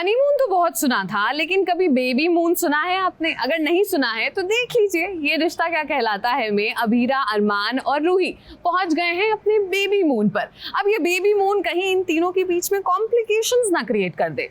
Honeymoon तो बहुत सुना था, लेकिन कभी बेबी मून सुना है आपने? अगर नहीं सुना है तो देख लीजिए ये रिश्ता क्या कहलाता है में अबीरा, अरमान और रूही पहुंच गए हैं अपने बेबी मून पर। अब ये बेबी मून कहीं इन तीनों के बीच में कॉम्प्लिकेशंस ना क्रिएट कर दे।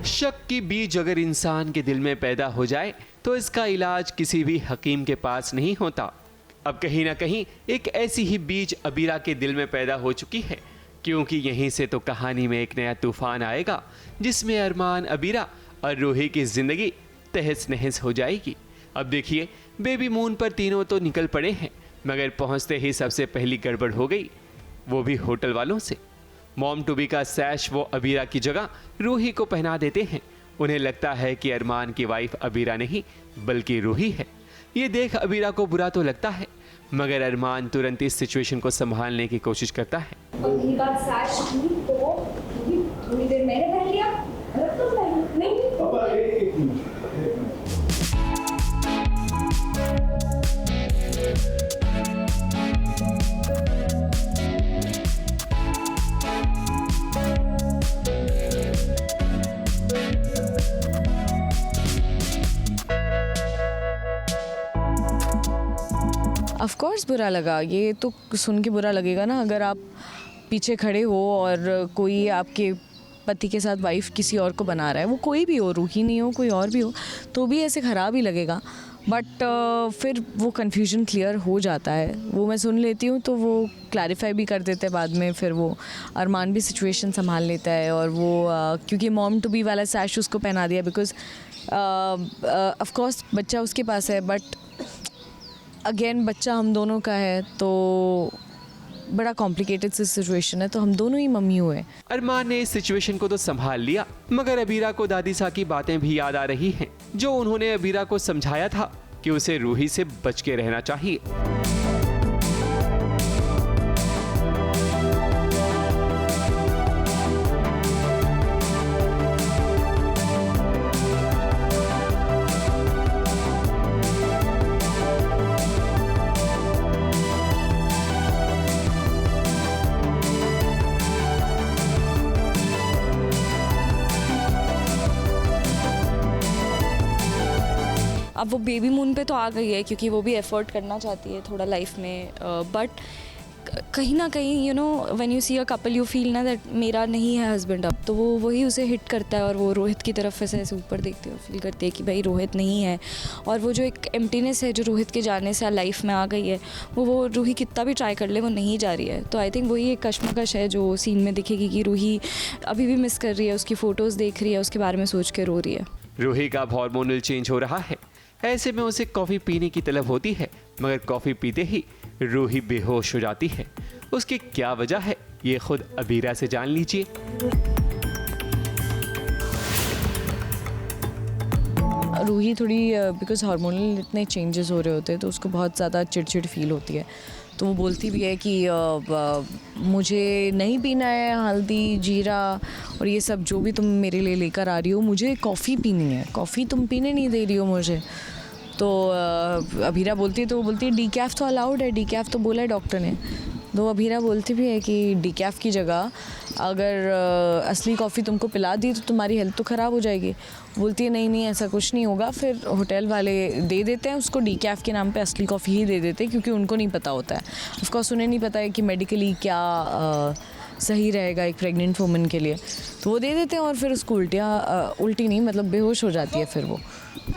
शक की बीज अगर इंसान के दिल में पैदा हो जाए तो इसका इलाज किसी भी हकीम के पास नहीं होता। अब कहीं ना कहीं एक ऐसी ही बीज अबीरा के दिल में पैदा हो चुकी है, क्योंकि यहीं से तो कहानी में एक नया तूफान आएगा जिसमें अरमान, अबीरा और रूही की जिंदगी तहस नहस हो जाएगी। अब देखिए, बेबी मून पर तीनों तो निकल पड़े हैं, मगर पहुंचते ही सबसे पहली गड़बड़ हो गई, वो भी होटल वालों से। मॉम टू बी का सैश वो अबीरा की जगह रूही को पहना देते हैं। उन्हें लगता है कि अरमान की वाइफ अबीरा नहीं बल्कि रूही है। ये देख अबीरा को बुरा तो लगता है, मगर अरमान तुरंत इस सिचुएशन को संभालने की कोशिश करता है। थोड़ी देर मैंने पहन लिया, ऑफ कोर्स बुरा लगा। ये तो सुन के बुरा लगेगा ना, अगर आप पीछे खड़े हो और कोई आपके पति के साथ वाइफ किसी और को बना रहा है, वो कोई भी हो, रूही नहीं हो, कोई और भी हो, तो भी ऐसे ख़राब ही लगेगा। बट फिर वो कन्फ्यूजन क्लियर हो जाता है, वो मैं सुन लेती हूँ तो वो क्लैरिफाई भी कर देते हैं बाद में। फिर वो अरमान भी सिचुएशन संभाल लेता है और वो क्योंकि मॉम टू बी वाला सैश उसको पहना दिया बिकॉज ऑफ कोर्स बच्चा उसके पास है, बट अगेन बच्चा हम दोनों का है तो बड़ा कॉम्प्लिकेटेड सिचुएशन है, तो हम दोनों ही मम्मी हुए। अरमान ने इस सिचुएशन को तो संभाल लिया, मगर अबीरा को दादी सा की बातें भी याद आ रही हैं, जो उन्होंने अबीरा को समझाया था कि उसे रूही से बच के रहना चाहिए। अब वो बेबी मून पे तो आ गई है क्योंकि वो भी एफर्ट करना चाहती है थोड़ा लाइफ में, बट कहीं ना कहीं when you see a couple you feel ना दैट मेरा नहीं है हस्बैंड अब, तो वो वही उसे हिट करता है और वो रोहित की तरफ ऐसे ऊपर देखते हुए फील करते हैं कि भाई रोहित नहीं है, और वो जो एक एम्प्टीनेस है जो रोहित के जाने से लाइफ में आ गई है, वो रूही कितना भी ट्राई कर ले वो नहीं जा रही है। तो आई थिंक वही एक कश्मकश है जो सीन में दिखेगी कि रूही अभी भी मिस कर रही है, उसकी फ़ोटोज़ देख रही है, उसके बारे में सोच के रो रही है। रूही का हार्मोनल चेंज हो रहा है, ऐसे में उसे कॉफ़ी पीने की तलब होती है, मगर कॉफ़ी पीते ही रूही बेहोश हो जाती है। उसकी क्या वजह है ये खुद अबीरा से जान लीजिए। रूही थोड़ी बिकॉज हार्मोनल इतने चेंजेस हो रहे होते हैं तो उसको बहुत ज़्यादा चिड़चिड़ फील होती है, तो वो बोलती भी है कि मुझे नहीं पीना है हल्दी, जीरा और ये सब जो भी तुम मेरे लिए लेकर आ रही हो, मुझे कॉफ़ी पीनी है, कॉफ़ी तुम पीने नहीं दे रही हो मुझे। तो अबीरा बोलती है, तो वो बोलती है डीकैफ तो अलाउड है, डीकैफ तो बोला है डॉक्टर ने। तो अबीरा बोलती भी है कि डीकैफ की जगह अगर असली कॉफ़ी तुमको पिला दी तो तुम्हारी हेल्थ तो ख़राब हो जाएगी। बोलती है नहीं ऐसा कुछ नहीं होगा। फिर होटल वाले दे देते हैं उसको डीकैफ के नाम पे असली कॉफ़ी ही दे देते हैं, क्योंकि उनको नहीं पता होता है, ऑफकोर्स उन्हें नहीं पता है कि मेडिकली क्या सही रहेगा एक प्रेग्नेंट वुमन के लिए, तो वो दे देते हैं और फिर उसको उल्टी नहीं मतलब बेहोश हो जाती है फिर वो,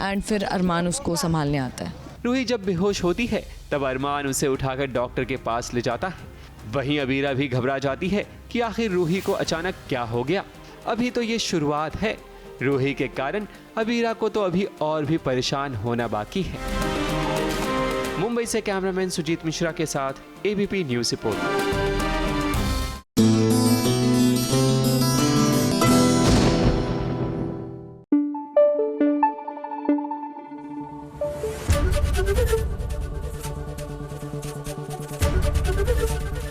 एंड फिर अरमान उसको संभालने आता है। रूही जब बेहोश होती है तब अरमान उसे उठाकर डॉक्टर के पास ले जाता है। वहीं अबीरा भी घबरा जाती है कि आखिर रूही को अचानक क्या हो गया। अभी तो ये शुरुआत है, रूही के कारण अबीरा को तो अभी और भी परेशान होना बाकी है। मुंबई से कैमरामैन सुजीत मिश्रा के साथ ABP news report.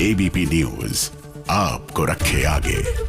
ABP news आपको रखे आगे।